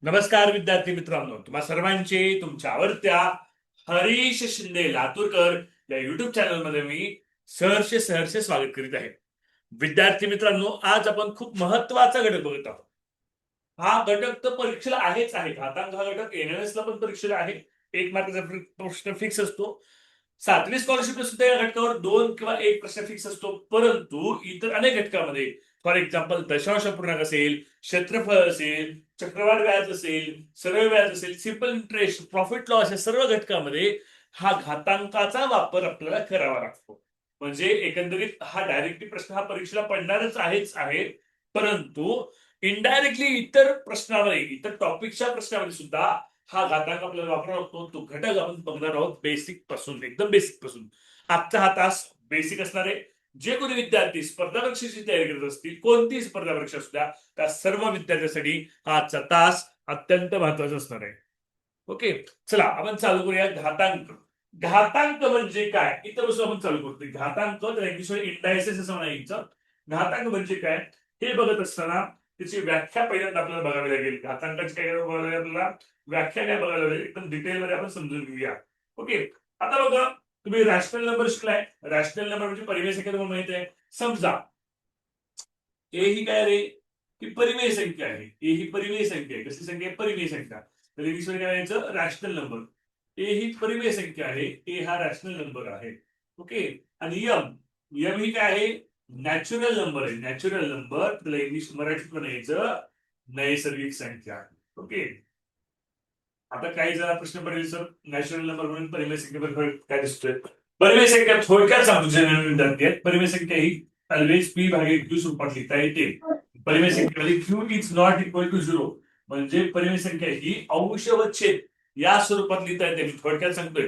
नमस्कार विद्यार्थी मित्रांनो, तुम्हा सर्वांचे तुमच्या आवडत्या हरीश शिंदे लातूरकर या युट्यूब चॅनलमध्ये मी सहर्ष स्वागत करीत आहे. विद्यार्थी मित्रांनो, आज आपण खूप महत्वाचा घटक बघत आहोत. हा घटक तर परीक्षेला आहेच आहे. घातांक हा घटक एनएस ला पण परीक्षेला आहे. एक मार्काचा प्रश्न फिक्स असतो. 7वी स्कॉलरशिप सुद्धा या घटकावर 2 किंवा 1 प्रश्न फिक्स असतो. परंतु इतर अनेक घटकामध्ये फॉर एक्झाम्पल दशांश अपूर्णांक असेल, क्षेत्रफळ असेल, चक्रवाढ व्याज असेल, सरळ व्याज असेल, सिंपल इंटरेस्ट, प्रॉफिट लॉस या सर्व घटकामध्ये हा घातांकाचा वापर आपल्याला करावा लागतो. म्हणजे एकंदरीत हा डायरेक्टली प्रश्न हा परीक्षेला पडणारच आहे. परंतु इनडायरेक्टली इतर प्रश्नामध्ये, इतर टॉपिकच्या प्रश्नामध्ये सुद्धा हा घातांक आपल्याला वापरावा लागतो. तो घटक आपण बघणार आहोत बेसिक पासून, एकदम बेसिक पासून. आजचा हा तास बेसिक असणार आहे. जे कोणी विद्यार्थी स्पर्धा परीक्षेची तयारी करत असतील, कोणतीही स्पर्धा परीक्षा असू त्या सर्व विद्यार्थ्यांसाठी हा आजचा तास अत्यंत महत्वाचा असणार आहे. ओके, चला आपण चालू करूया. घातांक. घातांक म्हणजे काय, इथं बसून आपण चालू करतोय. घातांक तर इंग्लिशमध्ये इंडायसेस असं म्हणायचं. घातांक म्हणजे काय हे बघत असताना त्याची व्याख्या पहिल्यांदा आपल्याला बघावी लागेल. घातांकाची काय बघावी लागेल आपल्याला, व्याख्या काय बघायला लागेल, एकदम डिटेलमध्ये आपण समजून घेऊया. ओके, आता बघा, तुम्ही रॅशनल नंबर शिकलाय. रॅशनल नंबर म्हणजे परिमेय संख्या तुम्हाला माहिती आहे. समजा ए ही काय रे, ही परिमेय संख्या आहे. ए ही परिमेय संख्या आहे. कसली संख्या आहे, परिमेय संख्या. तर इंग्लिशमध्ये काय म्हणायचं, रॅशनल नंबर. ए ही परिमेय संख्या आहे. ए हा रॅशनल नंबर आहे. ओके, आणि यम, यम ही काय आहे, नॅचरल नंबर आहे. नॅचरल नंबर त्याला इंग्लिश मराठीत म्हणायचं नैसर्गिक संख्या. ओके, आता काही जरा प्रश्न पडेल, सर नॅचरल नंबर म्हणून परिमेय संख्येबरोबर काय दिसतोय. परिमेय संख्या थोडक्यात सांगतो जनरल विद्यार्थी आहेत. परिमेय संख्या ही ऑलवेज पी भागिले क्यू स्वरूपात लिहिता येते. परिमेय संख्येमध्ये Q is not equal to 0, म्हणजे परिमेय संख्या ही अंश व छेद या स्वरूपात लिहिता येते. मी थोडक्यात सांगतोय,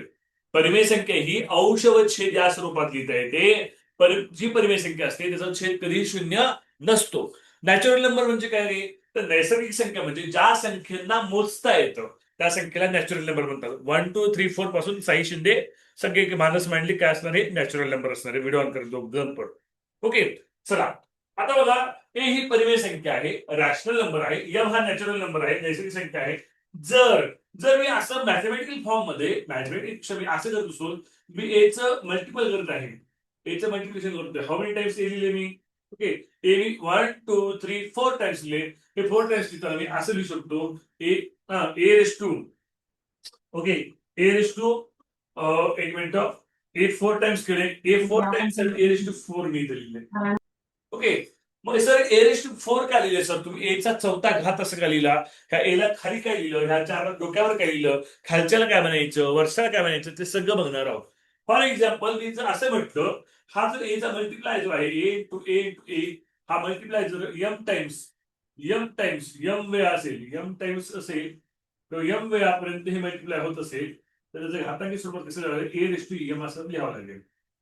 परिमेय संख्या ही अंश व छेद या स्वरूपात लिहिता येते. जी परिमेय संख्या असते त्याचा छेद कधीही शून्य नसतो. नॅचरल नंबर म्हणजे काय रे, तर नैसर्गिक संख्या म्हणजे ज्या संख्येला मोजता येतं त्या संख्येला नॅचरल नंबर म्हणतात. 1 2 3 4 पासून साई शिंदे सगळे मानस मांडली काय असणार आहे, नॅचरल नंबर असणार आहे. व्हिडिओ ऑन करतो. ओके, चला आता बघा, ए ही परिमेय संख्या आहे, रॅशनल नंबर आहे. यम हा नॅचरल नंबर आहे, नैसर्गिक संख्या आहे. जर जर मी असं मॅथमॅटिकल फॉर्म मध्ये, मॅथमॅटिक्स मी असं करत असून मी एचं मल्टिपल करत आहे, एचं मल्टिप्लिकेशन करतोय. हाऊ मेनी टाइम्स ए लिहिले मी, ओके, ए मी 1 2 3 4 टाइम्स लिहिले. हे 4 टाइम्स लिहिताना मी असं लिहू शकतो, A A raise to, okay, A raise to, एक मिनिट, ए 4 टाइम्स केले, A 4 times A raise to 4 मी इथे लिहिले. ओके, मग सर ए रेस टू 4 का लिहिले सर तुम्ही, एचा चौथा घात असं का लिहिला, ह्या एला खाली काय लिहिलं, ह्या चार डोक्यावर काय लिहिलं, खालच्याला काय म्हणायचं, वर्षाला काय म्हणायचं, ते सगळं बघणार आहोत. फॉर एक्झाम्पल मी जर असं म्हटलं, हा जर एचा मल्टिप्लाय जो आहे ए टू ए, हा मल्टिप्लाय जर यम टाइम्स यम वेळा असेल, यम टाइम्स असेल, तर यम वेळापर्यंत हे मल्टिप्लाय होत असेल, तर त्याचं घातांकी स्वरूपात कसं झालं, ए रेस टू यम असं लिहावं लागेल.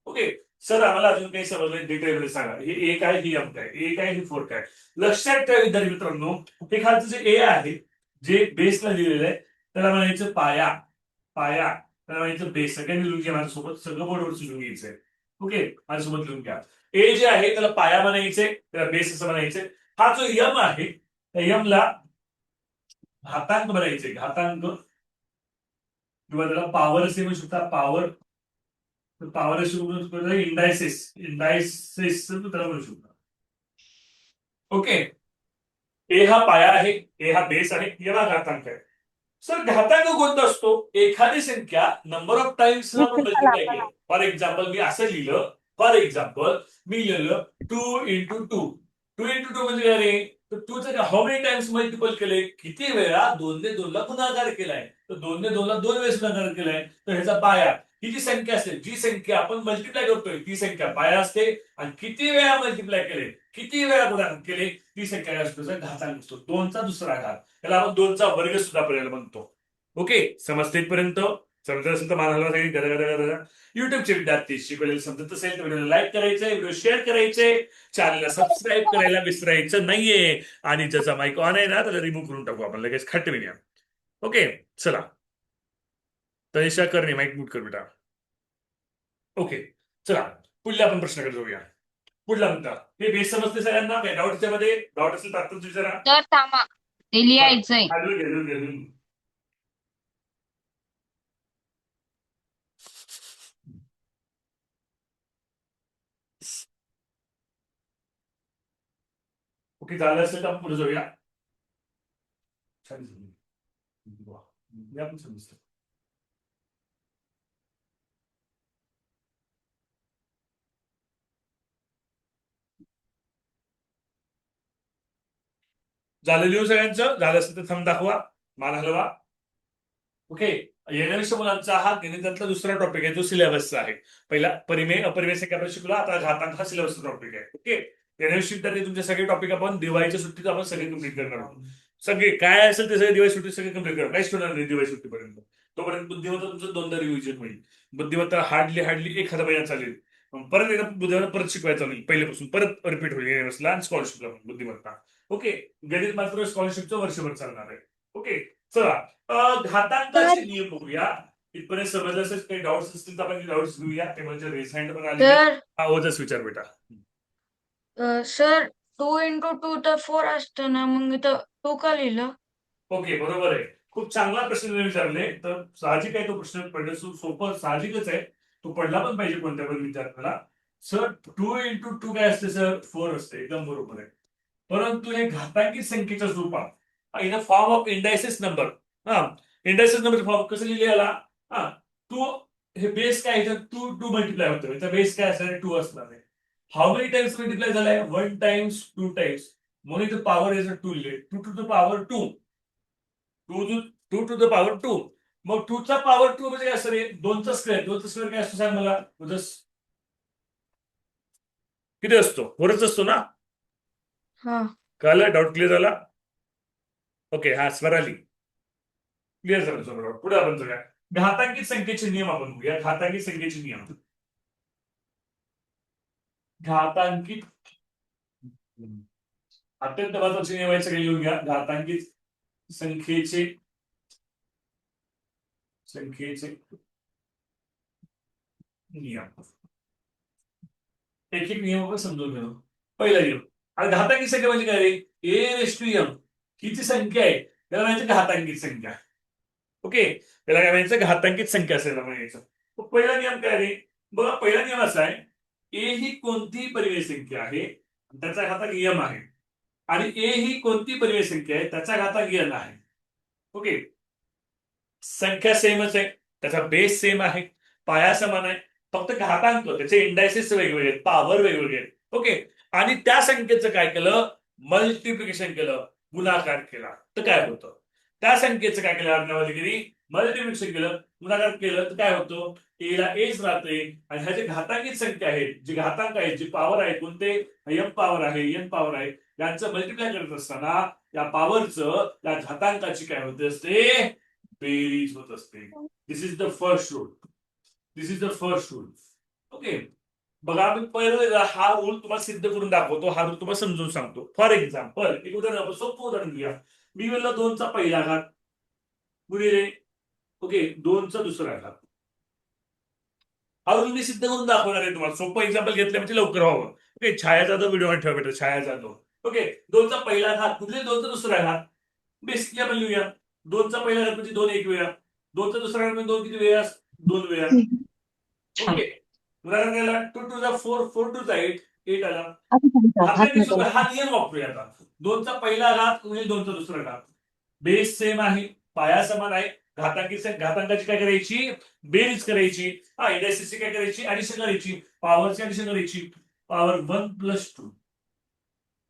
ओके, सर आम्हाला अजून काही समजलं डिटेलमध्ये सांगा. हे ए काय, ही एम काय, ए काय, ही 4 काय. लक्षात ठेवा विद्यार्थी मित्रांनो, हे खालचं जे ए आहे, जे बेसला लिहिलेलं आहे, त्याला म्हणायचं पाया. पाया त्याला म्हणायचं बेस. सगळ्यांनी लिहून घ्या माझ्यासोबत, सगळं बोर्डवर लिहून घ्यायचंय. ओके, माझ्यासोबत लिहून घ्या. ए जे आहे त्याला पाया म्हणायचे, त्याला बेस असं म्हणायचे. हा जो यम आहे, त्या यमला घातांक म्हणायचे. घातांक किंवा त्याला पॉवर असे म्हणू शकता, पॉवर. पॉवर अशी इंडायसेस, इंडायसेस त्याला म्हणू शकता. ओके, ए हा पाया आहे, ए हा बेस आहे, यम हा घातांक आहे. सर घातांक कोणता असतो, एखादी संख्या नंबर ऑफ टाइम्स आपण मल्टिप्लाय केलं. फॉर एक्झाम्पल मी असं लिहिलं, फॉर एक्झाम्पल मी लिहिलं 2 × 2. 2 × 2 म्हणजे काय रे, तर 2चं हाऊ मेनी टाइम्स मल्टिपल केले, किती वेळा 2 ने 2 ला गुणाकार केलाय, तर 2 ने 2 ला 2 वेळेस गुणाकार केलाय, तर ह्याचा पाया. ही जी संख्या असते, जी संख्या आपण मल्टिप्लाय करतोय ती संख्या पाया असते. आणि किती वेळा मल्टिप्लाय केले, किती वेळा गुणाकार केले, ती संख्या काय असतो, घातांक असतो. 2चा दुसरा घात, त्याला आपण 2चा वर्ग सुद्धा पर्याय म्हणतो. ओके, समजते इथपर्यंत. समजत असेल तर मानायला काही गदा. युट्यूबचे विद्यार्थी शिकवलेलं समजत असेल तर व्हिडिओला लाईक करायचंय, व्हिडिओ शेअर करायचे, चॅनलला सबस्क्राईब करायला विसरायचं नाहीये. आणि ज्याचा माईक ऑन आहे ना त्याला रिमूव्ह करून टाकू आपण लगेच खटविण्या. ओके, चला तनिषा करणे माईक म्यूट कर बेटा. ओके, चला पुढल्या आपण प्रश्नाकडे जाऊया. पुढला म्हणता, हे बेस समजते सगळ्यांना, काय डाऊट त्याच्यामध्ये, डाऊट असेल तर आत्ताच विचारा. तर थांबा. ते लिहायचंय. खाली गेलो गेलो. ओके, झालं असेल तर आपण पुढे जाऊया. छान झालं. वा. या पण समजतं. झालं लिहून सगळ्यांचं? झालं असेल तर थंब दाखवा, मान हलवा. ओके. येणाऱ्या मुलांचा हा गणितातला दुसरा टॉपिक आहे जो सिलेबसचा आहे. पहिला परिमेय अपरिमेय सेकंड आपण शिकलो, आता घातांक हा सिलेबसचा टॉपिक आहे. ओके. येणाऱ्या विद्यार्थी तुमचे सगळे टॉपिक आपण दिवाळीच्या सुट्टीत आपण सगळे कंप्लीट करणार आहोत. सगळे काय असेल ते सगळे दिवाळी सुट्टी सगळे कंप्लीट करणार, काहीच ठेवणार नाही दिवाळी सुट्टीपर्यंत. तोपर्यंत बुद्धिमत्ता तुमचं दोनदा रिव्हिजन होईल. बुद्धिमत्ता हार्डली हार्डली 1,000 चालेल. मग परत एकदा बुद्धिमत्ता परत शिकवायचं नाही, पहिल्यापासून परत रिपीट होईल एनएमएसला आणि स्कॉलरशिपला बुद्धिमत्ता. ओके. गणित मात्र स्कॉलरशिपचं वर्षभर चालणार आहे. ओके. चला. तर घातांकाचे नियम बघूया. इथपर्यंत समजलं असेल, काही डाऊट्स असतील तर आपण डाऊट्स घेऊया. टेबलचे रेस हँड पण आलेले. तर हा ओजस विचार बेटा. सर 2 × 2 तर 4 असतं ना, मग इथं 2 का लिहिलं? ओके, बरोबर आहे. खूप चांगला प्रश्न तुम्ही विचारले. तर साहजिक आहे तो प्रश्न पडणं सोपं साहजिकच आहे. तो पडला पण पाहिजे कोणत्या पण विद्यार्थ्याला. सर 2 × 2 काय असते सर? 4 असते. एकदम बरोबर आहे. परंतु हे घातांकी संख्येच्या स्वरूपात in a form of indices number. हा. इंडायसिस नंबर फॉर्म कसं लिहिले याला? हा. टू. हे बेस काय आहे? टू टू मल्टिप्लाय होतं. याचा बेस काय असणार? 2 असणार आहे. हाऊ मेनी टाइम्स मल्टिप्लाय झालाय? 1 टाइम्स 2 टाइम्स. म्हणून इथं पॉवर इज 2 लिहिले. 2 to the power 2. 2 to the power 2. मग 2 चा पॉवर 2 म्हणजे काय असतं रे? 2चा स्क्वेअर. 2चा स्क्वेअर काय असतो सांग मला? किती असतो? 4च असतो ना? हा. कळलं? डाऊट क्लिअर झाला? ओके. हा स्वराली क्लिअर झालं सर. पुढे आपण जाऊया. घातांकित संख्येचे नियम आपण बघूया. घातांकित संख्येचे नियम. घातांकित अत्यंत महत्वाचे नियम आहे, सगळे लिहून घ्या. घातांकित संख्येचे संख्येचे नियम. एक एक नियम आपण समजून घेऊ. पहिला नियम. आणि घातांकित संख्या म्हणजे काय रे? ए रेस टू एम ही जी संख्या आहे त्याला म्हणायचं घातांकित संख्या. ओके. त्याला काय म्हणायचं? घातांकित संख्या असेल म्हणायचं. मग पहिला नियम काय रे? बघा, पहिला नियम असा आहे, ए ही कोणतीही परिमेय संख्या आहे, त्याचा घातांक यम आहे. आणि ए ही कोणती परिमेय संख्या आहे, त्याचा घातांक एन आहे. ओके. संख्या सेमच आहे, त्याचा बेस सेम आहे, पाया समान आहे. फक्त घातांक त्याचे इंडायसिस वेगवेगळे आहेत, पॉवर वेगवेगळे आहेत. ओके. आणि त्या संख्येचं काय केलं? मल्टिप्लिकेशन केलं, गुणाकार केला तर काय होतं? त्या संख्येचं काय केलं आज्ञावलीगिरी? मल्टिप्लिकेशन केलं, गुणाकार केलं तर काय होतं? एला एच राहते. आणि ह्या जे घातांकित संख्या आहेत, जी घातांक आहेत, जी पॉवर आहे, कोणते? एम पॉवर आहे, एन पॉवर आहे, यांचं मल्टिप्लाय करत असताना या पॉवरचं या घातांकाची काय होते असते? बेरीज होत असते. This is the first rule. This is the first rule. Okay. बघा, मी पहिलं हा रूल तुम्हाला सिद्ध करून दाखवतो. हा रूल तुम्हाला समजून सांगतो. फॉर एक्झाम्पल एक उदाहरण, सोपं उदाहरण घ्या. मी म्हणलं 2चा पहिला घात गुणिले, ओके, 2चा दुसरा घात. हा रूल मी सिद्ध करून दाखवणार आहे तुम्हाला. सोपं एक्झाम्पल घेतलं म्हणजे लवकर व्हावं. ओके. छाया जाधव व्हिडिओ ठेवा बेटा, छाया जाधव. ओके. 2चा पहिला घात गुणिले 2चा दुसरा घात. बेसिकली आपण लिहूया. 2चा पहिला घात म्हणजे 2 एक वेळा. 2चा दुसरा घात म्हणजे 2 किती वेळा? 2 वेळा. छान. ओके. उदाहरण द्यायला 2 टू 4, 4 टू 8, 8 आला. हात घातांकी नका सूत्र लावू. हा नियम वापरूया आता. 2चा पहिला घात म्हणजे 2चा दुसरा घात. बेस सेम आहे, पाया समान आहे. घातांकाची काय करायची? बेरीज करायची. हा, इंडायसिसची काय करायची? ऍडिशन करायची. पॉवरची ऍडिशन करायची. पॉवर 1 + 2.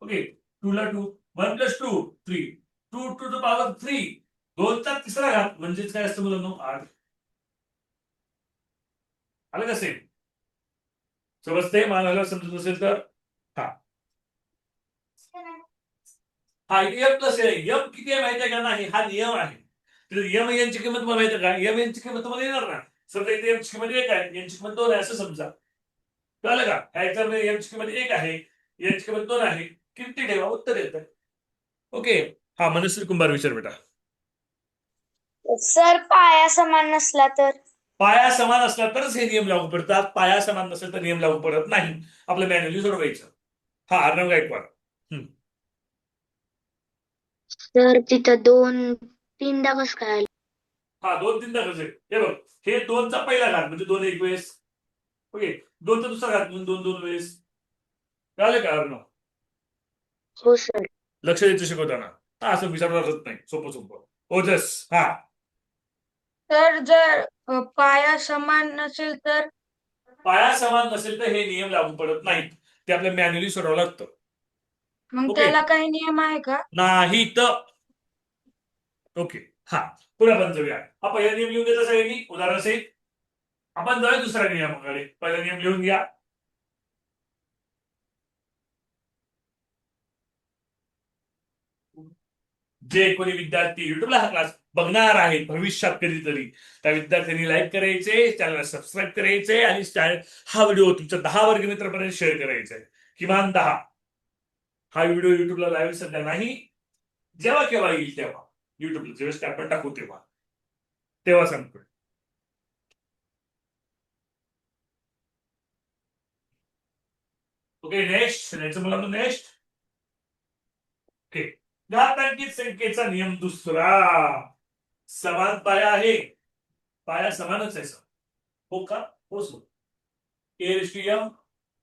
ओके. 2 ला 2, 1 + 2 3. 2 टू द पॉवर 3. 2चा तिसरा घात म्हणजेच काय असतं मुलांनो? 8. आलं का सेम? समजते? मानाला समजत असेल तर हा. हा एम प्लस एम किती आहे माहिती आहे का? नाही, हा नियम आहे. तर एम यांची किंमत मला माहिती आहे का? एम यांची किंमत तुम्हाला येणार ना. समजा इथे एमची किंमत 1 आहे, यांची किंमत 2 आहे असं समजा. कळलं का? ह्या एक्झाममध्ये एमची किंमत 1 आहे, यांची किंमत 2 आहे. किती ठेवा? उत्तर येतं. ओके. हा, मनश्री कुंभार विचार बेटा. सर पाया समान नसला तर? पाया समान असला तरच हे नियम लागू पडतात. पाया समान नसेल तर नियम लागू पडत नाही. आपलं मॅन्युअली सोडवायचं. हा, अर्णव गायकवाड. तर तिथं 2-3दा कसं काय आलं? हा 2-3दा कसं आहे हे बघ, हे 2चा पहिला घात म्हणजे 2 एक वेळेस. ओके, 2चा दुसरा घात म्हणून 2 वेळेस. कळालं का अर्णव? हो सर. लक्ष द्यायचं शिकवताना. हा असं विचारणारच नाही, सोपं सोपं. ओजस हा. तर जर पाया समान नसेल तर पाया समान नसेल तर हे नियम लागू पडत नाहीत. ते आपल्याला मॅन्युअली सोडावं लागतं. मग ओके, त्याला काही नियम आहे का? नाही तर. ओके, हा पुढे आपण जाऊया. हा पहिला नियम लिहून देता सगळ्यांनी उदाहरण सहित. आपण जाऊया दुसऱ्या नियमाकडे. पहिला नियम लिहून घ्या. जे कोणी विद्यार्थी युट्यूबला हा क्लास बघणार आहेत भविष्यात कधीतरी, त्या विद्यार्थ्यांनी लाईक करायचे, चॅनलला सबस्क्राईब करायचे आणि हा व्हिडिओ तुमच्या 10 वर्गमित्रांपर्यंत शेअर करायचा आहे. किमान 10. हा व्हिडिओ युट्यूबला लाईव्ह सध्या नाही, जेव्हा केव्हा येईल तेव्हा युट्यूबला जेव्हा आपण टाकू तेव्हा तेव्हा सांगतो. ओके, नेक्स्ट मुलांना नेक्स्ट. ओके, घातांकित संख्येचा नियम दुसरा. समान पाया आहे, पाया समानच आहे सर. हो का? हो सर. एम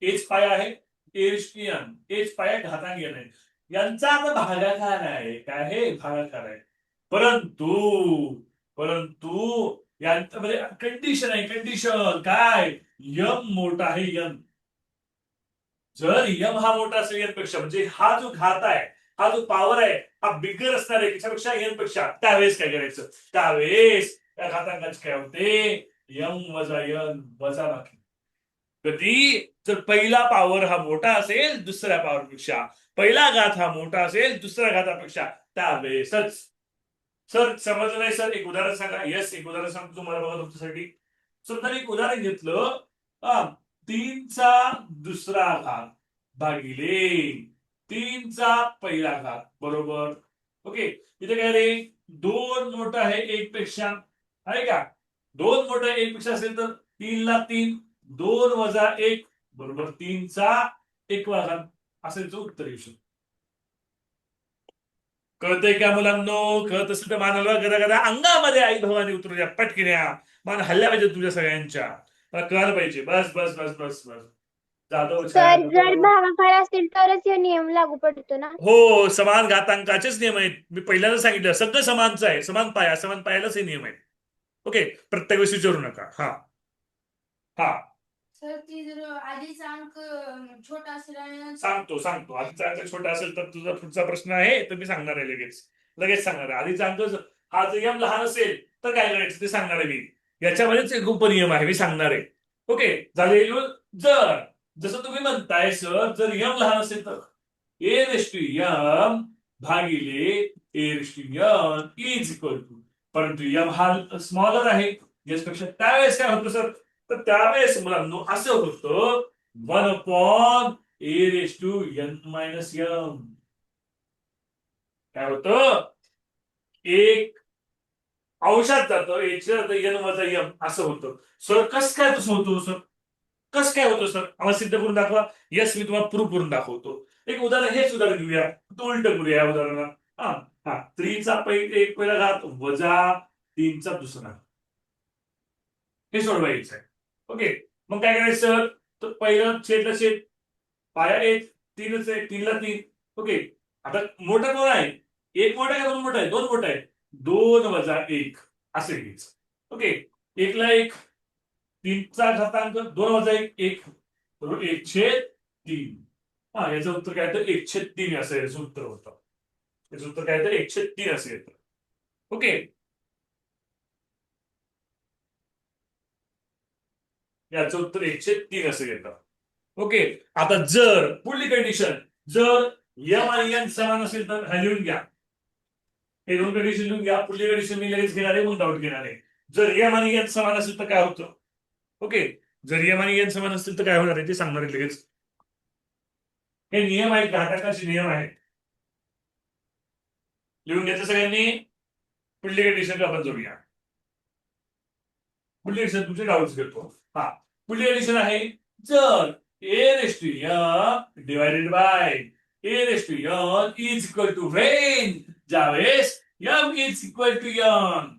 एच पाया आहे, एम एच पाया घातांक आहे. यांचा आता भागाकार आहे. काय आहे? भागाकार आहे. परंतु परंतु यांच्यामध्ये कंडिशन आहे. कंडिशन काय? यम मोठा आहे. यम जर यम हा मोठा असेल एन पेक्षा, म्हणजे हा जो घात आहे, हा जो पॉवर आहे, हा बिगर असणार आहे त्याच्यापेक्षा एन पेक्षा, त्यावेळेस काय करायचं? त्यावेळेस त्या घातांकाचे काय होते? यम वजा एन वजा बाकी. कधी जर पहिला पॉवर हा मोठा असेल दुसऱ्या पॉवरपेक्षा, पहिला घात हा मोठा असेल दुसऱ्या घातापेक्षा, त्यावेळेसच. सर समजलं नाही सर? एक उदाहरण सांगा. यस, एक उदाहरण सांगतो तुम्हाला बघा तुमच्यासाठी. समजा एक उदाहरण घेतलं, 3चा दुसरा घात भागिले 3चा पहिला घात बरोबर. ओके, इथे काय रे? 2 मोठा आहे 1 पेक्षा, आहे का? 2 मोठा आहे 1 पेक्षा असेल तर 3ला 3, 2 वजा 1 बरोबर 3चा 1वा घात, असं याचं उत्तर येऊ शकतं. कळतंय का मुलांनो? कळत असेल तर मानाला गदा गदा अंगामध्ये आई भवानी उतरू द्या पटकिन्या. मान हल्ल्या पाहिजे तुझ्या सगळ्यांच्या. मला कळायला पाहिजे. बस बस बस बस बस. जाधव छाया तर जर भागाकार असेल तरच हे नियम लागू पडतो ना? हो, समान घातांकाचेच नियम आहेत. मी पहिल्यांदा सांगितलं सगळं समानचं आहे. समान पायालाच हे नियम आहेत. ओके, प्रत्येक वेळेस विचारू नका. हा हा सर ती जर आधीचा अंक छोटा असेल आणि सांगतो. आधीचा अंक छोटा असेल तर तुझा पुढचा प्रश्न आहे तर मी सांगणार आहे लगेच सांगणार आहे. आधीचा अंक हा जर यम लहान असेल तर काय करायचं ते सांगणार आहे मी. याच्यामध्येच एक उपनियम आहे, मी सांगणार आहे. ओके, झाले. जर जसं तुम्ही म्हणताय सर, जर यम लहान असेल तर ए रेस टू यम भागिले A raise to N is equal to, परंतु यम हा स्मॉलर आहे याच्यापेक्षा, त्यावेळेस काय होतं सर? तर त्यावेळेस मुलांनो असं होतं 1 A raise to N minus M. काय होतं? एक अंशात जातं एन वजा यम असं होतं. सर कस काय तसं होतं सर? कस काय होतं सर? आम्हाला सिद्ध करून दाखवा. यस, मी तुम्हाला प्रूव्ह करून दाखवतो. एक उदाहरण, हेच उदाहरण घेऊया, तो उलट करूया उदाहरण. हा हा 3चा एक पहिला घात वजा 3चा दुसरा, हे सोडवायचं आहे. ओके, मग काय करायचं सर? तर पहिलं छेदला छेद, पाया 1, 3च आहे, 3ला 3. ओके, आता मोठा कोण आहे? 1 मोठा आहे का 2 मोठा आहे? 2 मोठा आहे. 2 वजा 1 असे घ्यायचं. ओके, 1ला 1, 3चा घातांक 2 वजा 1 1 बरोबर 1/3. हा, याचं उत्तर काय तर 1/3 असं याचं उत्तर होतं. याचं उत्तर काय तर 1/3 असं येतं. ओके, याचं उत्तर 1/3 असं येतं. ओके, आता जर पुढली कंडिशन, जर यम आणि एन समान असेल तर हा लिहून घ्या. हे 2 कंडिशन लिहून घ्या. पुढली कंडिशन मी लगेच घेणार आहे, मग डाऊट घेणार आहे. जर यम आणि एन समान असेल तर काय होतं? ओके, जर यम आणि एन समान असतील तर काय होणार आहे ते सांगणार आहे लगेच. हे नियम आहेत, घातांकाचे नियम आहेत. लिहून घेतलं सगळ्यांनी? पुढली कंडिशन आपण जोडूया. पुढली कंडिशन तुमचे डाऊट्स घेतो. हा, पुढली कंडिशन आहे, जर A raise to N divided by A raise to N is equal to when, ज्यावेळेस M is equal to N.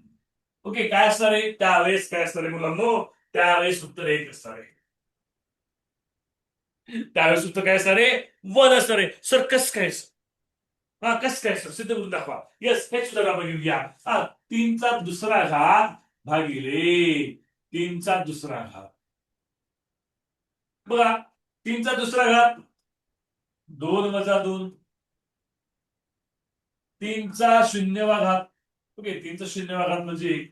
Okay, काय असणार आहे त्यावेळेस? काय असणार आहे मुलांनो? त्यावेळेस उत्तर एक असणार आहे. त्यावेळेस उत्तर काय असणार आहे? 1 असणार आहे. सर कसं काय? हा, कसं काय सर? सिद्ध करून दाखवा. येस, हेच सुद्धा आपण घेऊया. हा, 3चा दुसरा घात भागिले 3चा दुसरा घात. बघा, 3चा दुसरा घात 2 वजा 2, 3चा शून्यवा घात. ओके, 3चा शून्यवा घात म्हणजे 1.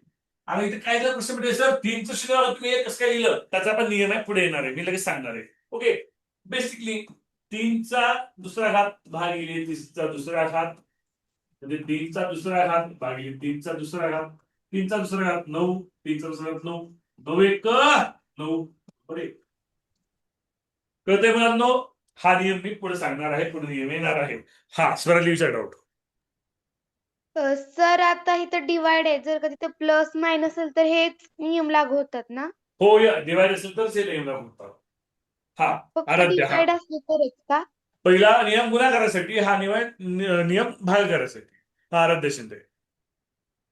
आणि इथे काय जर प्रश्न म्हणजे सर 3चं शून्यवा घात तुम्ही 1 कसं काय लिहिलं? त्याचा पण नियम आहे, पुढे येणार आहे, मी लगेच सांगणार आहे. ओके, बेसिकली 3चा दुसरा घात भागिले 3चा दुसरा घात म्हणजे 3चा दुसरा घात भागिले 3चा दुसरा घात. 3चा दुसरा घात 9, 3चा दुसरा घात 9, 9 1 9. कळतंय मुलांनो? हा नियम मी पुढे सांगणार आहे, पुढे नियम येणार आहे. हा, स्वराली विचार डाऊट. सर आता इथं डिवाइड आहे, जर का तिथं प्लस मायनस असेल तर हेच नियम लागू होतात ना? हो, या डिवाइड असेल तर ते नियम लागू होतात. हा, फक्त आराध्य. हा, डिवाइड असले तरच का? पहिला नियम गुणाकारासाठी, हा नियम भागाकारासाठी. हा, आराध्य शिंदे.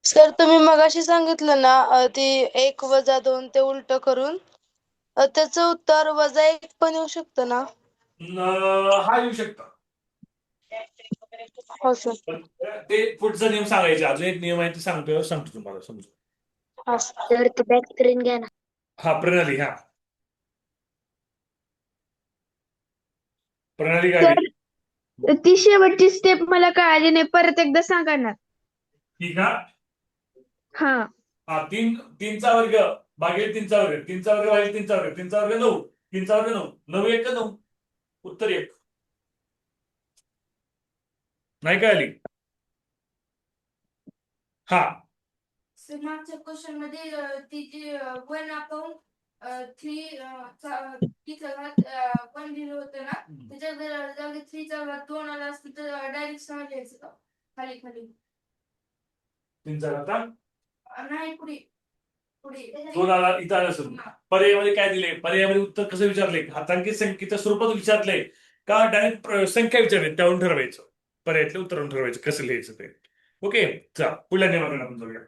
सर तुम्ही मगाशी सांगितलं ना ते 1 वजा 2 ते उलट करून त्याचं उत्तर -1 पण येऊ शकतं ना? हा, येऊ शकता. हो सर. पण ते पुढचा नियम सांगायचे. अजून एक नियम आहे ते सांगतो तुम्हाला, समजू. हा सर. तर ते बॅक स्क्रीन घ्या ना. हा, प्रणाली. हा, प्रणाली काय? ती शेवटची स्टेप मला कळाली नाही, परत एकदा सांगा ना. ठीक आहे. हा, हा, 3चा वर्ग भागिले 3चा वर्ग, 3चा वर्ग भागिले 3चा वर्ग, 3चा वर्ग 9, 3चा वर्ग 9, 9 1 9, उत्तर 1. नाही का आली? हा, सर मागच्या क्वेश्चन मध्ये ती जी 1 अपॉन 3 तिचा घात 1 दिलं होतं ना, त्याच्या जागी 3चा घात 2 आला असतं तर डायरेक्ट समजायचं का? खाली खाली 3चा घाता नाही, पुढे पुढे 2 आला, इथं आलं असेल. पर्यायामध्ये काय दिले? पर्यायामध्ये उत्तर कसं विचारले? घातांकी संख्येच्या स्वरूपात विचारले का डायरेक्ट संख्या विचारले? त्यावरून ठरवायचं, पर्यायातलं उत्तरावरून ठरवायचं कसं लिहायचं ते. ओके, चला पुढल्या नियमाकडे आपण जाऊया.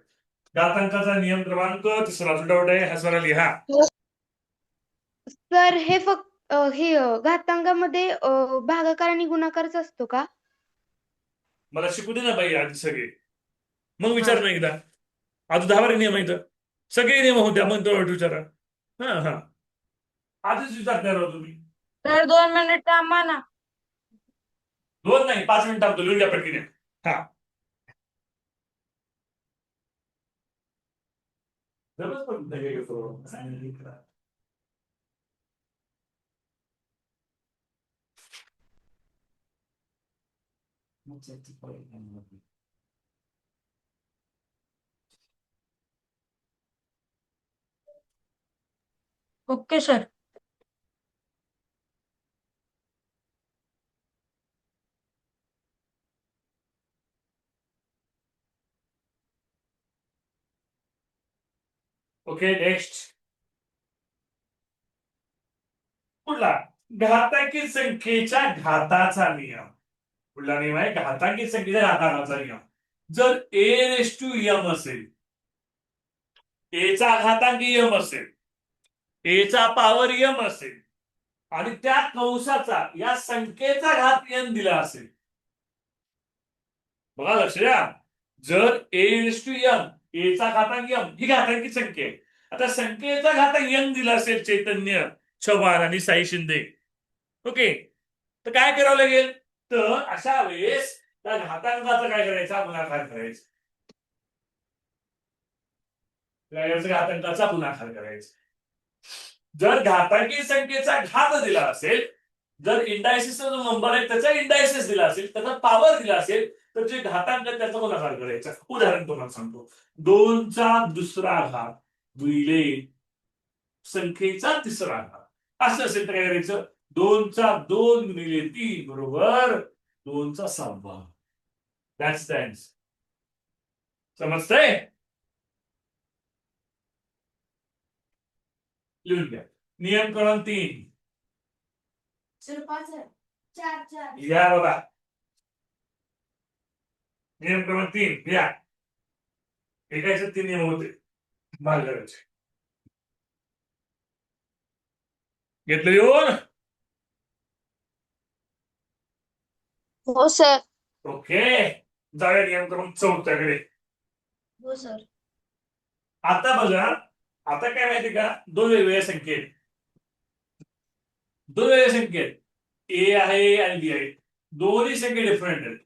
घातांकाचा नियम क्रमांक 3रा डाऊट आहे, हा स्वरा लिहा. सर हे फक्त हे घातांकामध्ये भागाकार आणि गुणाकारच असतो का? मला शिकू दे ना बाई आधी सगळे, मग विचार ना एकदा. आज 10 नियम आहेत, सगळे नियम होत्या, मग तो विचारा. हा हा, आधीच विचारणार आहोत तुम्ही. सर 2 मिनिट थांबा ना. 2 नाही, 5 मिनिट थांबतो, लिहून घ्या पटकीने. हा, ओके सर. Okay, next. पुढला घातांकी संख्येच्या घाताचा नियम. पुढला नियम आहे घातांकी संख्येच्या घाताचा नियम. जर a⁻m असेल, एचा घातांक m असेल, एचा पॉवर m असेल आणि त्या कंसाचा या संख्येचा घात n दिला असेल. बघा, लक्ष द्या. जर a⁻m, एचा घातांक m ही घातांकी संख्या आहे. आता संख्येचा घातांक n दिला असेल चैतन्य, चव्हाण आणि साई शिंदे. ओके, तर काय करावं लागेल? तर अशा वेळेस त्या घातांकाचा काय करायचा? गुणाकार करायचा. घातांकाचा गुणाकार करायचा. जर घातांकी संख्येचा घात दिला असेल, जर इंडायसिसचा जो नंबर आहे त्याचा इंडायसिस दिला असेल, त्याचा पॉवर दिला असेल, तर जे घातांक आहे त्याचा गुणाकार करायचा. उदाहरण तुम्हाला सांगतो, 2चा दुसरा घात गुणिले संख्येचा तिसरा घात असं असेल तर काय करायचं? 2चा 2 गुणिले 3 बरोबर 2चा 6. That's the answer. समजतंय? लिहून घ्या. नियम क्रमांक 3. सर 5 4 4 या बाबा, नियम क्रमांक 3 या एकाचे 3 नियम होते भाग करायचे. घेतलं येऊन. हो सर. ओके, जाऊया नियम क्रमांक 4 कडे. हो सर. आता बघा, आता काय माहिती का, दोन वेगवेगळ्या संख्या आहेत. दोन वेगवेगळ्या संख्या आहेत, ए आहे आणि बी आहे. दोन्ही संख्या डिफरंट आहेत,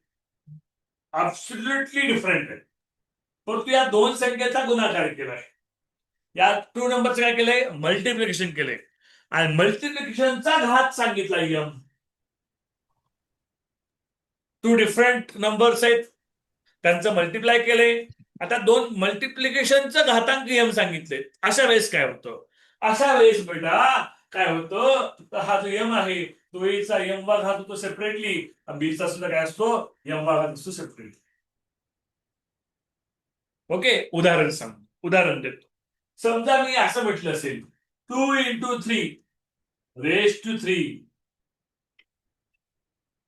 ऍब्सोल्युटली डिफरंट आहेत. परंतु या दोन संख्येचा गुणाकार केलाय. या टू नंबरचं काय केलंय, मल्टिप्लिकेशन केलंय आणि मल्टिप्लिकेशनचा घात सांगितला यम. टू डिफरंट नंबर्स आहेत, त्यांचं मल्टिप्लाय केलंय. आता दोन मल्टिप्लिकेशनचं घातांक यम सांगितले. अशा वेळेस काय होतं, अशा वेळेस बेटा काय होतं, तर हा जो यम आहे तो एचा यम वा घात होतो सेपरेटली, बीचा सुद्धा काय असतो, यम वा घात असतो सेपरेटली. ओके, उदाहरण देतो. समजा मी असं म्हटलं असेल 2 into 3 raised to 3.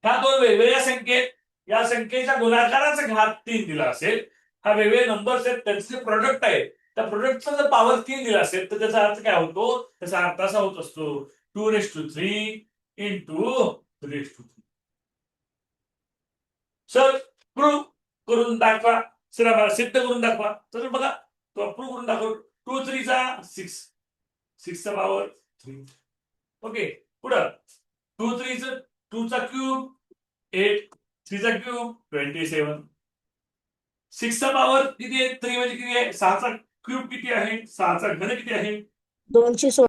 ह्या दोन वेगवेगळ्या संख्येत या संख्येच्या गुणाकाराचा घात 3 दिला असेल. हा वेगवेगळे नंबर्स आहेत, त्यांचे प्रोडक्ट आहे. त्या प्रोडक्टचा जर पॉवर 3 दिला असेल तर त्याचा अर्थ काय होतो, त्याचा अर्थ असा होत असतो 2 raised to 3 into 3 raised to 3. Sir prove करून दाखवा, सर आम्हाला सिद्ध करून दाखवा. तर बघा तो प्रूव्ह करून दाखव. 2 3 चा 6, 6 चा पॉवर 3. ओके, पुढं 2 3 चा 2 चा क्यूब 8, 3 चा क्यूब 27. 6 चा पॉवर किती आहे, 3 म्हणजे किती आहे, 6 चा क्यूब किती आहे, 6 चा घन किती आहे, 216.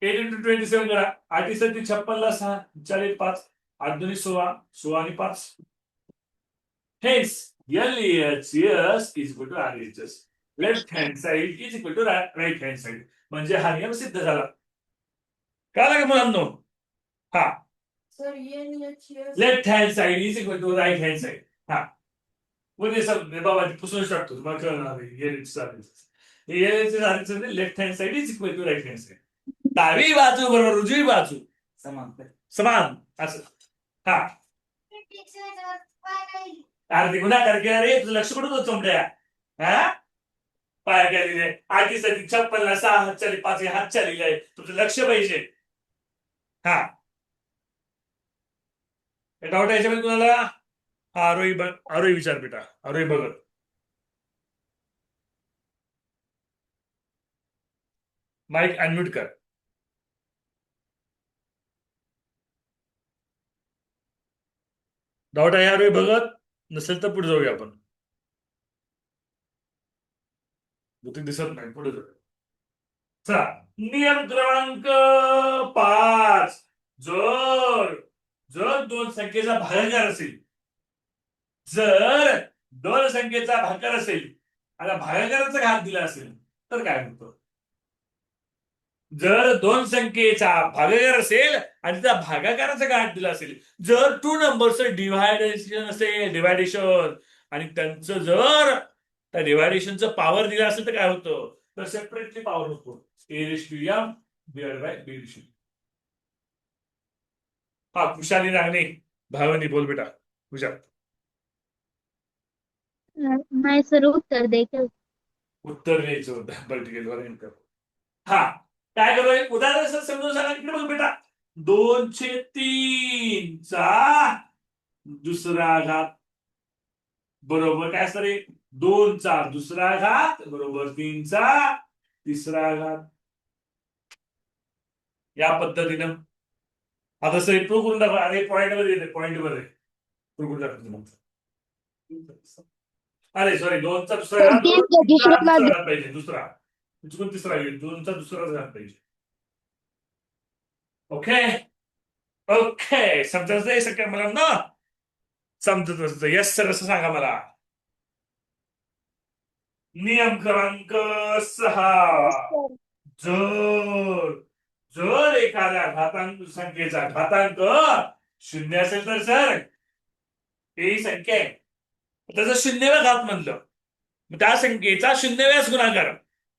8 into 27 करा. 8 56 ला 6 40 5 8 2 16 16 आणि 5. Hence LHS is equal to RHS. Left hand side is equal to right hand side. म्हणजे हा नियम सिद्ध झाला. कळलं का मुलांनो? हा, sir LHS left hand side is equal to right hand side. हा, म्हणजे सर बाबा पुसून टाकतो, तुम्हाला कळणार left hand side is equal to right hand side. डावी बाजू बरोबर उजवी बाजू समान असं. हा, अरे गुन्हाकार केला रे, तुझं लक्ष कुठं होतं चोमड्या? हा, पाय काय लिहिले, 8 56 ला 6 हात चाली 5 हात चाललेले आहे, तुमचं लक्ष पाहिजे. हा, डाऊट याच्यामध्ये कुणाला? हा, आरोही विचार बेटा, आरोही बघत. माईक अनम्यूट कर. डाऊट आहे आरोही बघत, नसेल तर पुढे जाऊया आपण. दिसत नाही, पुढे जाऊया. चला, नियम क्रमांक 5. जर दोन संख्येचा भागाकार असेल, जर दोन संख्येचा भागाकार असेल आणि भागाकाराचा घात दिला असेल तर काय होतं? जर दोन संख्येचा भागाकार असेल आणि त्या भागाकाराचा घात दिला असेल, जर टू नंबरचं डिव्हायडेशन असेल, डिव्हायडेशन, आणि त्यांचं जर त्या डिव्हायडेशनचं पॉवर दिलं असेल तर काय होतं, तर सेपरेटली पॉवर होतो A/m divided by B. हा, खुशाली रांगणे भावनी बोल बेटा. खुशाल नाही सर, उत्तर द्यायचं. उत्तर द्यायचं होतं पर्टिक्युलर. हा, काय करूया, उदाहरण समजून सांगा. इकडे बघ बेटा, 2/3 चा दुसरा घात बरोबर काय असतं रे, 2 चा दुसरा घात बरोबर 3 चा तिसरा घात. या पद्धतीनं आता सर प्रूव्ह करून दाखवा. आणि पॉइंट वर येते, पॉइंट वर आहे, प्रूव्ह करून दाखवा. अरे सॉरी, 2 चा दुसरा घात दुसरा घात पाहिजे, दुसरा चुकून तिसरा येईल, 2 चा दुसराच घात पाहिजे. ओके ओके, समजत नाही सगळं मला ना, समजत असतं. येस सर असं सांगा मला. नियम क्रमांक 6. जर एखाद्या घातांक संख्येचा घातांक 0 असेल तर सर ही संख्या आहे, त्याचं 0वा घात म्हणलं, त्या संख्येचा 0व्याच गुणाकार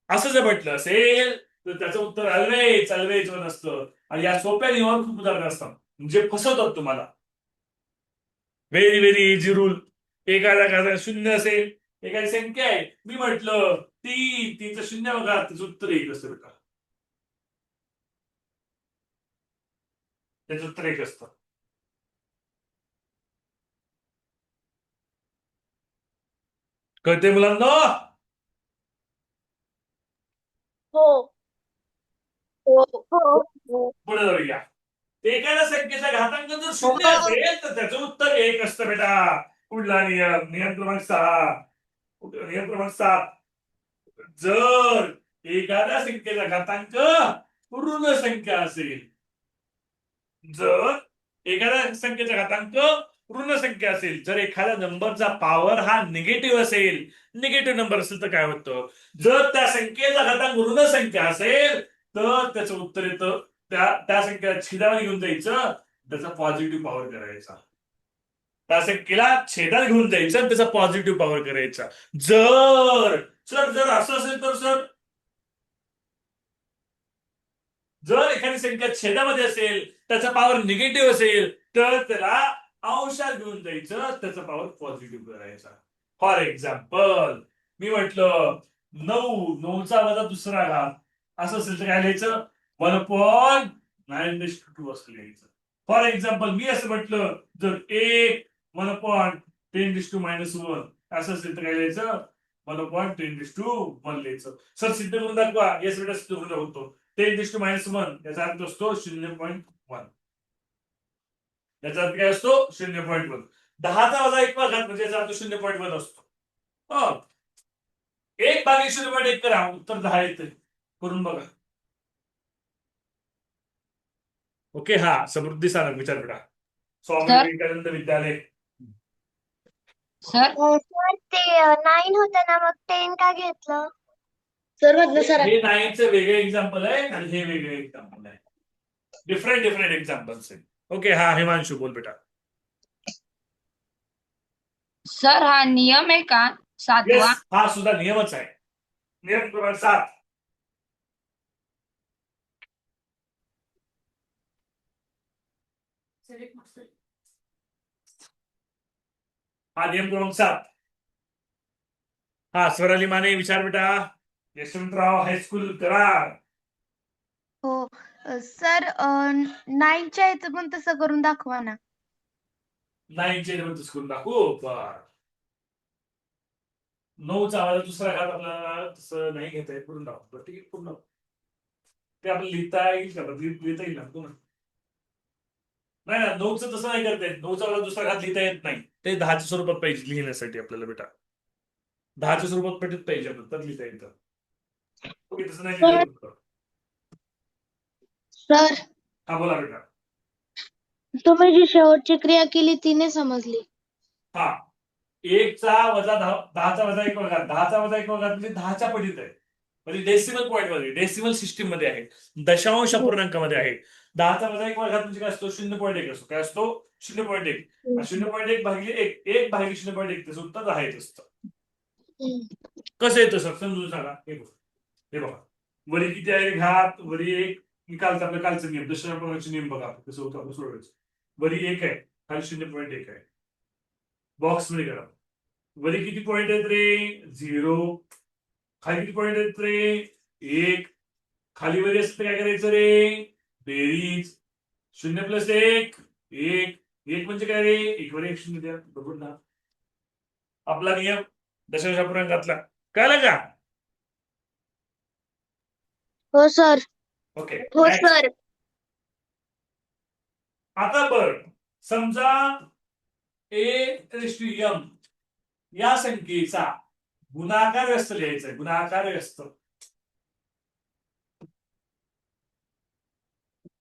असं जर म्हटलं असेल तर त्याचं उत्तर ऑलवेज नसतं. आणि या सोप्या नियमावर खूप उदाहरणं असतात, म्हणजे फसवतात तुम्हाला. Very very easy rule. एखादा घातांक 0 असेल, एखादी संख्या आहे, मी म्हटलं तिचं 0 बघा, त्याचं उत्तर 1 असतं बेटा. त्याचं उत्तर 1 असतं. कळते मुलांना? हो हो. हो पुढे जाऊया. एखाद्या संख्येचा घातांक जर 0 असेल तर त्याचं उत्तर 1 असतं बेटा. पुढला नियम, नियम क्रमांक 6. नियम क्रमांक 7. जर एखाद्या संख्येचा घातांक ऋण संख्या असेल, जर एखाद्या संख्येचा घातांक ऋण संख्या असेल, जर एखाद्या नंबरचा पॉवर हा निगेटिव्ह असेल, निगेटिव्ह नंबर असेल तर काय होतं? जर त्या संख्येचा घातांक ऋण संख्या असेल तर त्याचं उत्तर येतं त्या संख्येला छेदावर घेऊन जायचं, त्याचा पॉझिटिव्ह पॉवर करायचा. त्या संख्येला छेदात घेऊन जायचं आणि त्याचा पॉझिटिव्ह पॉवर करायचा. जर सर जर असं असेल तर सर, जर एखादी संख्या छेदामध्ये असेल, त्याचा पॉवर निगेटिव्ह असेल तर त्याला अंशात घेऊन जायचं, त्याचा पॉवर पॉझिटिव्ह करायचा. फॉर एक्झाम्पल मी म्हटलं 9चा वजा दुसरा घात असं असेल तर काय लिहायचं? 1/9 असं लिहायचं. फॉर एक्झाम्पल मी असं म्हटलं जर 1/10⁻1 असं असेल तर काय लिहायचं? 1/10⁻1 लिहायचं. सर सिद्ध करून दाखवा. येस बेटा सिद्ध करून दाखवतो. 10⁻1 याचा अर्थ असतो 0.1. याचा अर्थ काय असतो? 0.1. 10चा वजा 1 घात म्हणजे याचा अर्थ 0.1 असतो. 1/0.1 करा, उत्तर 10 येते. करून बघा. ओके. हा समृद्धी सारंग विचार बेटा. स्वामी सर. विवेकानंद विद्यालय. सर सर ते 9 होतं ना, मग 10 का घेतलं? सर म्हटलं सर हे 9चं वेगळे एक्झाम्पल आहे आणि हे वेगळे एक्झाम्पल आहे. डिफरंट डिफरंट एक्झाम्पल्स आहेत. ओके. हा हिमांशू बोल बेटा. सर हा नियम आहे का 7वा? येस, हा सुद्धा नियमच आहे. नियम क्रमांक 7. हा नियम क्रमांक 7. हा स्वराली माने विचार बेटा. यशवंतराव हायस्कूल कराड. हो सर 9च्या ह्याचं पण तसं करून दाखवा ना. 9चे एलिमेंट्स करून दाखवू. बर. 9चा वजा दुसरा घात आपल्याला तसं नाही घेता येत. करून दाखवतो. ठीक आहे. पूर्ण ते आपल्याला लिहिता येईल का? लिहिता येईल ना तुम्हाला? नाही ना, 9चं तसं नाही करता येत. 9चा वजा दुसरा घात लिहिता येत नाही. ते 10च्या स्वरूपात पाहिजे लिहिण्यासाठी आपल्याला बेटा. 10च्या स्वरूपात पटीत पाहिजे आपल्याला, तर लिहिता येतं. ओके. तसं नाही लिहिता येत. सर हा बोला बेटा. तुम्ही जी शेवटची क्रिया केली ती नाही समजली. हा 1चा वजा 10चा वजा 1 घात, 10चा वजा 1 घात म्हणजे 10च्या पटीत आहे. म्हणजे डेसिमल पॉईंट मध्ये, डेसिमल सिस्टीम मध्ये आहे, दशांश अपूर्णांकामध्ये आहे. 10चा वजा 1 घात म्हणजे काय असतो? 0.1 असतो. काय असतो? 0.1. 0.1 भागिले 1 भागिले 0.1 त्याचं उत्तर 10 येत असतं. कसं येतं सर समजून सांगा. हे बघा वरी किती आहे घात? वरी 1. कालचा आपला कालचा नियम, दशांश नियम बघा कसं होतं आपलं सोडवायचं. वरी 1 आहे, खाली 0.1 आहे. बॉक्स मध्ये करा. वरी किती पॉईंट आहेत रे? 0. खाली किती पॉईंट आहेत रे? 1. खाली वरी असतं तर काय करायचं रे? बेरीज. 0+1 1. 1 म्हणजे काय रे? 1 वर 1 0 द्या. बरोबर ना? आपला नियम दशांश अपूर्णांकातला कळलं का? हो सर. ओके. हो next. सर. आता बर समजा a/m या संख्येचा गुणाकार व्यस्त लिहायचा आहे. गुणाकार व्यस्त.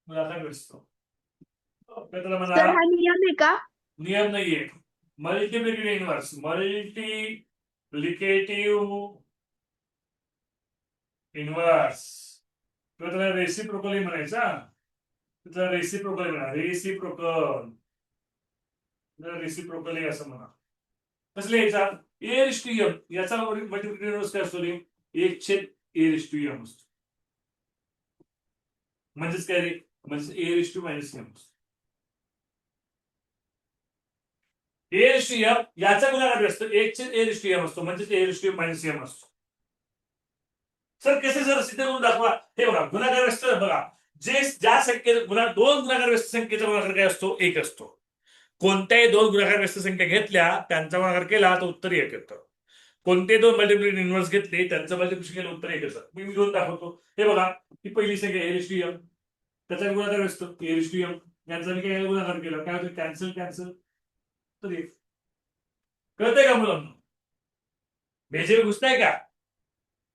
गुणाकार व्यस्त. त्याला सर म्हणा हा नियम आहे का? नियम नाहीये. Multiplicative inverse. मल्टिप्लिकेटिव्ह इन्व्हर्स किंवा त्याला रेसिप्रोकली म्हणायचा. त्याला रेसिप्रोकली म्हणा. रेसिप्रोकली असं म्हणा. कसं लिहायचा? a/m याचा मल्टिप्लिकेटिव्ह इन्व्हर्स काय असतो रे? 1/a/m असतो. म्हणजेच काय रे? म्हणजे a⁻m असतो. A/M याचा गुणाकार व्यस्त 1/A/M असतो म्हणजे A/M असतो. सर कसे सर सिद्ध करून दाखवा. हे बघा गुणाकार व्यस्त बघा ज्या संख्येचा दोन गुणाकार व्यस्त संख्येचा गुणाकार काय असतो 1 असतो. कोणत्याही दोन गुणाकार व्यस्त संख्या घेतल्या त्यांचा गुणाकार केला तर उत्तर 1 येतं. कोणते दोन मल्टिप्लिकेशन इन्व्हर्स घेतले त्यांचं मल्टिप्लिकेशन केलं उत्तर 1 येतं. मी घेऊन दाखवतो. हे बघा ही पहिली संख्या A/M त्याचा गुणाकार व्यस्त A/M यांचा मी काय गुणाकार केला काय होतं कॅन्सल तर 1. कळतंय का मुलांना? बेसिक घुसताय का?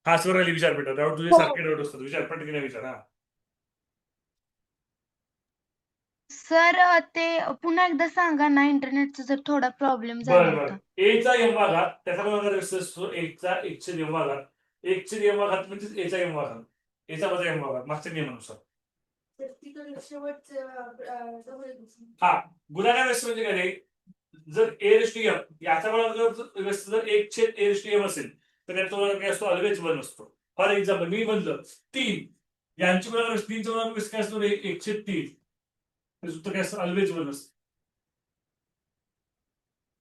हा स्वर आली विचार बेटा डाऊट तुझे सारखे डाऊट असतात विचार पटकन विचार. हा सर ते पुन्हा एकदा सांगा ना, इंटरनेटचा जर थोडा प्रॉब्लेम झाला बरं होता. एचा एम भागात त्याचा गुणाकार व्यस्त असतो 1चा एम भागात 1चे एम भागात म्हणजे एचा एम भागात एचा वजा एम भागात मागच्या नियमानुसार. तर तिकडे शेवटचं जवळ हा गुणाकार व्यस्त म्हणजे काय रे? जर A/M याचा गुणाकार व्यस्त जर 1/A/M असेल तर त्याचा गुणाकार काय असतो ऑलवेज 1 असतो. फॉर एक्झाम्पल मी म्हणलं 3 यांची गुणाकार व्यस्त 3चा गुणाकार व्यस्त काय असतो रे 1/3 ते सूत्र काय असतं ऑलवेज 1 असतं.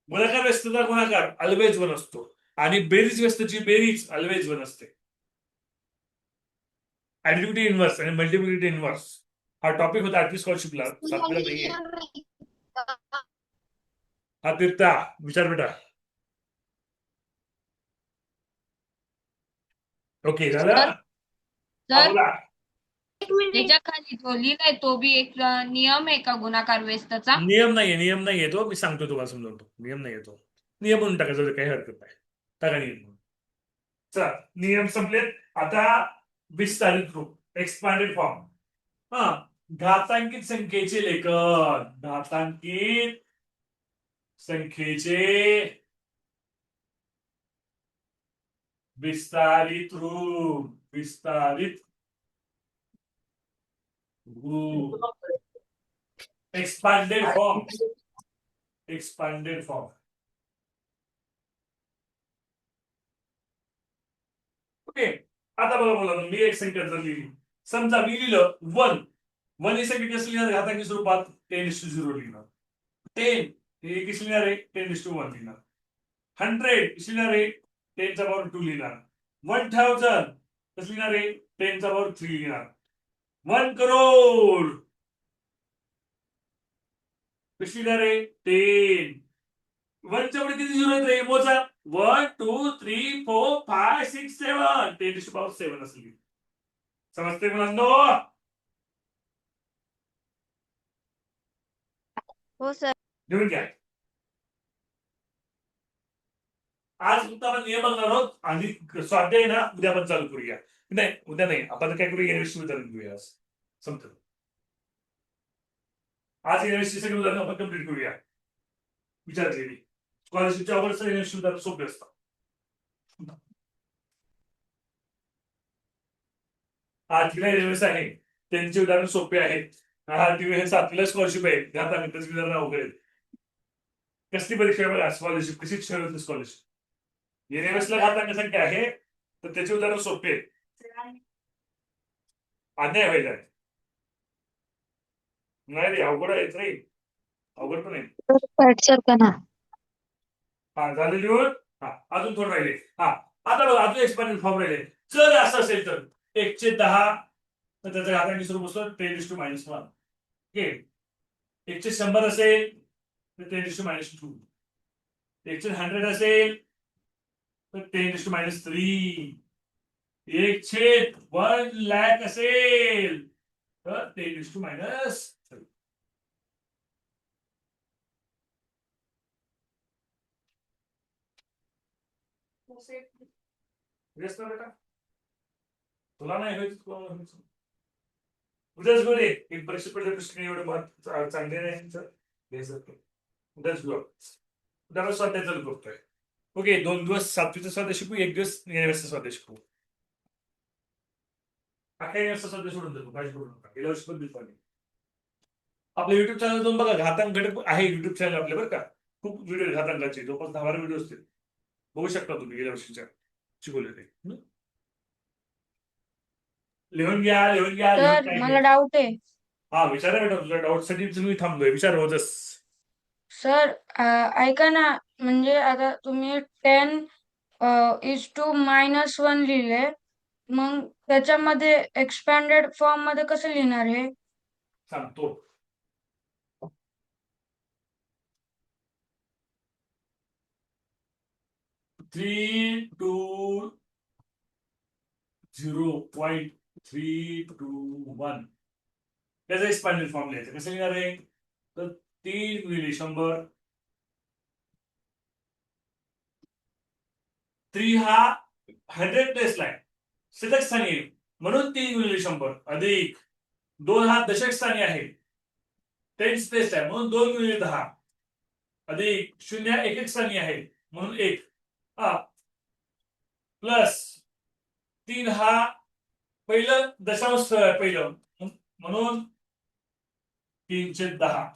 गुणाकार व्यस्तचा गुणाकार ऑलवेज 1 असतो आणि बेरीज व्यस्तची बेरीज ऑलवेज 1 असते. ऍडिटिव्हिटी इन्व्हर्स आणि मल्टिप्लिकेटिव्ह इन्व्हर्स हा टॉपिक होता 8वी स्कॉलरशिपला 7वीला नाहीये. हा तीर्था विचार बेटा. ओके झालं. हा सर बोला. त्याच्या खाली जो लिहिलाय तो बी एक नियम आहे का गुणाकार व्यस्तचा? नियम नाहीये तो मी सांगतो तुम्हाला समजावतो. नियम नाहीये तो नियम म्हणून टाकायचा काही हरकत नाही. टाका नियम म्हणून. चला नियम संपलेत. आता विस्तारित रूप एक्सपांडेड फॉर्म. हा घातांकित संख्येचे लेखन घातांकित संख्येचे विस्तारित रूप एक्सपांडेड फॉर्म. ओके आता बघा मुलांनो मी एक संख्या जर लिहिली समजा मी लिहिलं 1 ही संख्या कसं लिहिणार घातांकी स्वरूपात 10:0 लिहिणार. 10 हे किती लिहिणार आहे 10:1 लिहिणार. 100 किती लिहिणार आहे 10⁻² लिहिणार. 1000 कसं लिहिणार आहे 10⁻³ लिहिणार. 1 crore कशी लिहिणार आहे 10. 1 च्या पुढे किती झिरो आहेत रे मोजा 1 2 3 4 5 6 7 10⁻7 असली. समजते मुलांनो? हो सर. लिहून घ्या. आज फक्त आपण नियम बघणार आहोत आणि स्वाध्याय ना उद्या आपण चालू करूया. नाही उद्या नाही आपण काय करूया एनएससी उदाहरण घेऊया आज समजतं. आज एनएससी सगळे उदाहरण आपण कम्प्लीट करूया. विचार केली स्कॉलरशिपच्या अगोदर एनएससी उदाहरण सोपे असतात. आठवीला एनएस आहे त्यांचे उदाहरण सोपे आहेत. आठवी 7वीला स्कॉलरशिप आहे त्यात आम्ही त्याच उदाहरण अवघड आहेत. कसली परीक्षा बघा स्कॉलरशिप कशी ठरवते स्कॉलरशिप. एनएसला घातांक संख्या आहे तर त्याचे उदाहरण सोपे आहे. अन्याय व्हायचा नाही रे अवघड आहे रे अवघड पण आहे. हा झालं लिहून. हा अजून थोडं राहिले. हा आता बघा अजून एक्सपांडेड फॉर्म राहिले. जर असं असेल तर 1/10 तर त्याचा घातांकी स्वरूप असतो 10⁻1. ओके 1/100 असेल तर 10⁻2. 1/100 असेल तर 10⁻3. 1/1,00,000 असेल तर 10⁻3. बेटा तुला नाही व्हायचं उद्याच घेऊ रे एक परीक्षा पडल्या दृष्टीने एवढं चांगले नाही उद्याच घेऊ उद्या स्वाध्याय चालू करतोय. ओके 2 दिवस 7वीचा स्वाध्याय शिकू 1 दिवस एनएसचा स्वाध्याय शिकू. अख्या एनएसचा स्वाध्याय सोडून देतो काळजी करू नका गेल्या वर्षी पण दिसतो. आपल्या युट्यूब चॅनल जाऊन बघा घातांक घटक आहे युट्यूब चॅनल आपल्या बरं का खूप व्हिडिओ घातांकाचे जवळपास 10-12 व्हिडिओ असतील बघू शकता तुम्ही गेल्या वर्षीच्या शिकवले ते. लिहून घ्या सर मला डाऊट आहे. हा विचारा बेटा तुझ्या डाऊट साठी मी थांबलोय विचार होतच. सर ऐका ना, म्हणजे आता तुम्ही 10:-1 लिहिले, मग त्याच्यामध्ये एक्सपॅन्डेड फॉर्म मध्ये कसं लिहिणार हे? सांगतो. थ्री टू 0.321 त्याचा एक्सपांडेड फॉर्म लिहायचा. कसं लिहिणार आहे? तर 3 गुणिले 100. 3 हा 100 प्लेसला आहे, शतक स्थानी आहे, म्हणून 3 गुणिले 100 अधिक 2 हा दशक स्थानी आहे, टेन्स प्लेस आहे, म्हणून 2 गुणिले 10 अधिक 0 एकक स्थानी आहे, म्हणून 1 प्लस 3 हा पहिलं दशांश स्थळ आहे पहिलं, म्हणून 3/10.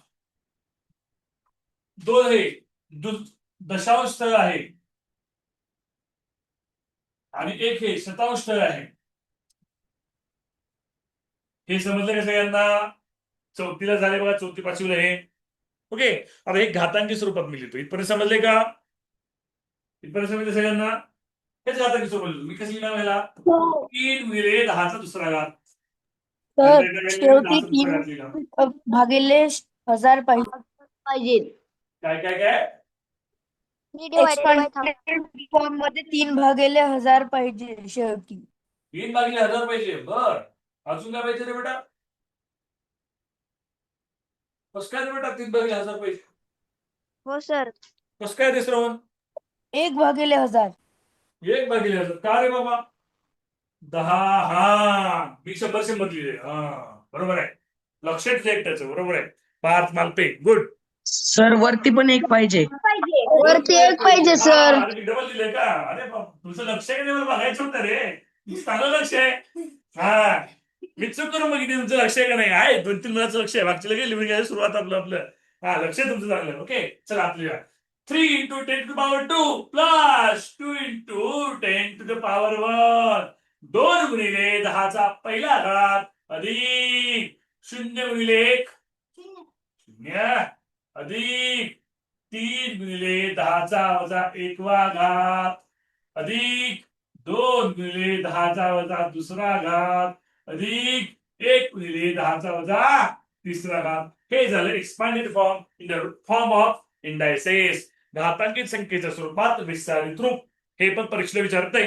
2 हे दशांश स्थळ आहे आणि 1 हे शतांश स्थळ आहे. हे समजलं का सगळ्यांना? चौथीला झाले बघा, चौथी पाचवीला हे. ओके, आता हे घातांकी स्वरूपात मी लिहितो. इथपर्यंत समजले का? इथपर्यंत समजले सगळ्यांना? हेच घातांकी स्वरूपात लिहितो. मी कसं लिहिणार याला? 3 गुणिले 10चा दुसरा घात. सर नंतर शेवटी 10चा दुसरा घात लिहिला. 3/1000 पाहिजे. काय काय काय? एक्सपांडेड फॉर्म मध्ये 3/1000 पाहिजे शेवटी. 3/1000 पाहिजे. बर, अजून काय पाहिजे रे बेटा? कसं काय रे बेटा 3/1000 पाहिजे? हो सर. कसं काय ते श्रवण? 1/1000. 1/1000 का रे बाबा? 10. हा, मी 100 लिहिले. हा, बरोबर आहे. लक्षात ठेव त्याचं. बरोबर आहे. पार्थ मालपे, गुड. सर वरती पण 1 पाहिजे. वरती 1 पाहिजे सर. डबल दिले का? अरे बाप, तुझं लक्ष आहे का नाही मला बघायचं होतं रे. चांगलं लक्ष आहे. हा, मी चूक करून बघितली. तुमचं लक्ष आहे का नाही? आहे, 2-3 मुलाचं लक्ष आहे. मागच्या लगेच लिहून घ्यायला सुरुवात आपलं. हा, लक्ष आहे तुमचं चांगलं. ओके, चला आपल्या 3 × 10⁻²+ प्लस 2 × 10⁻1. 2 गुणिले 10चा पहिला घात अधिक 0 गुणिले 1 0 अधिक 3 गुणिले 10चा वजा 1वा घात अधिक 2 गुणिले 10चा वजा दुसरा घात अधिक 1 गुणिले 10चा वजा तिसरा घात. हे झालं expanded form in the form of indices, घातांकित संख्येच्या स्वरूपात विस्तारित रूप. हे पण परीक्षेला विचारतंय.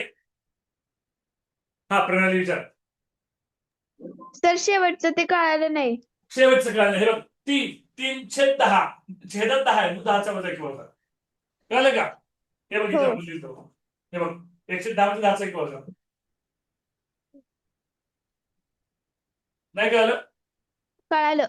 हा, प्रणाली विचार. सर शेवटचं ते कळालं नाही. शेवटचं कळलं. हे बघ, 3/10 छेदात 10 आहे, 10चा वजा एक वजा. कळलं का? हे बघ इथं हो. आपण लिहितो. हे बघ, 110 मध्ये 10चा एक वजा. नाही कळलं? कळालं.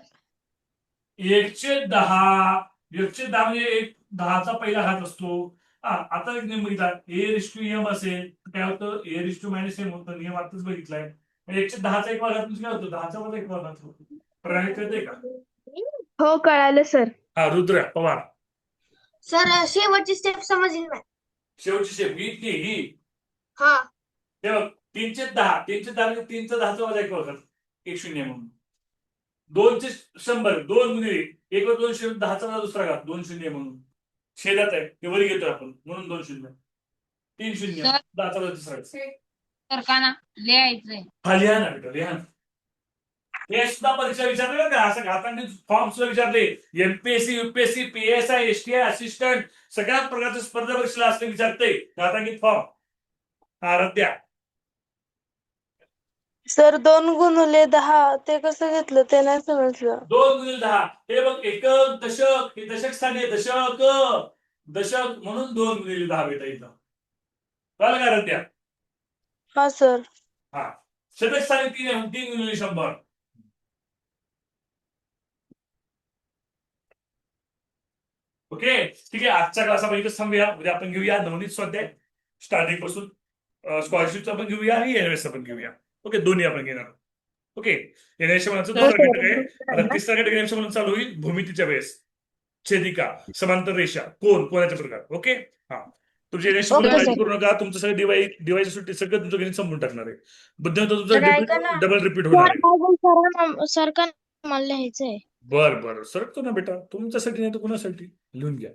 110 म्हणजे 10चा पहिला घात असतो. आता एक नियम बघितला, a/m असेल काय होतं? a/-m होतं. नियम आताच बघितलाय. 110चा एक घात म्हणजे काय होतं? 10चा वजा एक घात होतो. प्रणाली कळते का? हो कळालं सर. हा, रुद्र पवार. सर शेवटची स्टेप समजली नाही. शेवटची शेप ही. हा. हे बघ, 3/10 म्हणजे 3चा 10चा वजा एक वजा 1 म्हणून. 2/100 2 गुणिले 1 वर 2 0 10चा वजा दुसरा घात 2 0 म्हणून. छेदात आहे ते वरी घेतोय आपण, म्हणून 2 0 3 0 सर. 10चा वजा दुसरा घात. तर का ना लिहायचंय. हा, लिहा ना बेटा, लिहा ना. हे सुद्धा परीक्षा विचारले का? असं घातांकित फॉर्म सुद्धा विचारले. MPSC, UPSC, PSI, STI, assistant सगळ्याच प्रकारच्या स्पर्धा परीक्षेला असं विचारते घातांकित फॉर्म. आराध्या. सर 2 × 10 ते कसं घेतलं ते नाही समजलं. 2 गुणिले 10. हे बघ, एकक दशक, हे दशक स्थानी आहे. दशक म्हणून 2 गुणिले 10 बेटा इथं. कळलं का आराध्या? हा सर. हा, शतक स्थानी 3 आहे, 3 गुणिले 100. ओके, ठीक आहे. आजच्या क्लास आपण इथंच थांबूया. उद्या आपण घेऊया नवनीत स्वाध्याय स्टार्टिंग पासून. स्कॉलरशिपचा आपण घेऊया आणि एनएस आपण घेऊया. ओके, दोन्ही आपण घेणार. ओके, एनएस मुलांचं दुसरा घटक आहे. आता तिसरा घटक एनएस मुलांना चालू होईल भूमितीच्या वेळेस. छेदिका, समांतर रेषा, कोणाचे प्रकार. ओके, हा. तुमचे एनएस Okay, माहिती sir. करू नका. तुमचं सगळं दिवाळी सुट्टी सगळं तुमचं गणित संपून टाकणार आहे. बुद्धिमत्ता तर ऐका तुमचं ना. डबल रिपीट होणार आहे. सर का मला लिहायचंय. बर बर सरकतो ना बेटा, तुमच्यासाठी नाही तर कुणासाठी लिहून घ्या.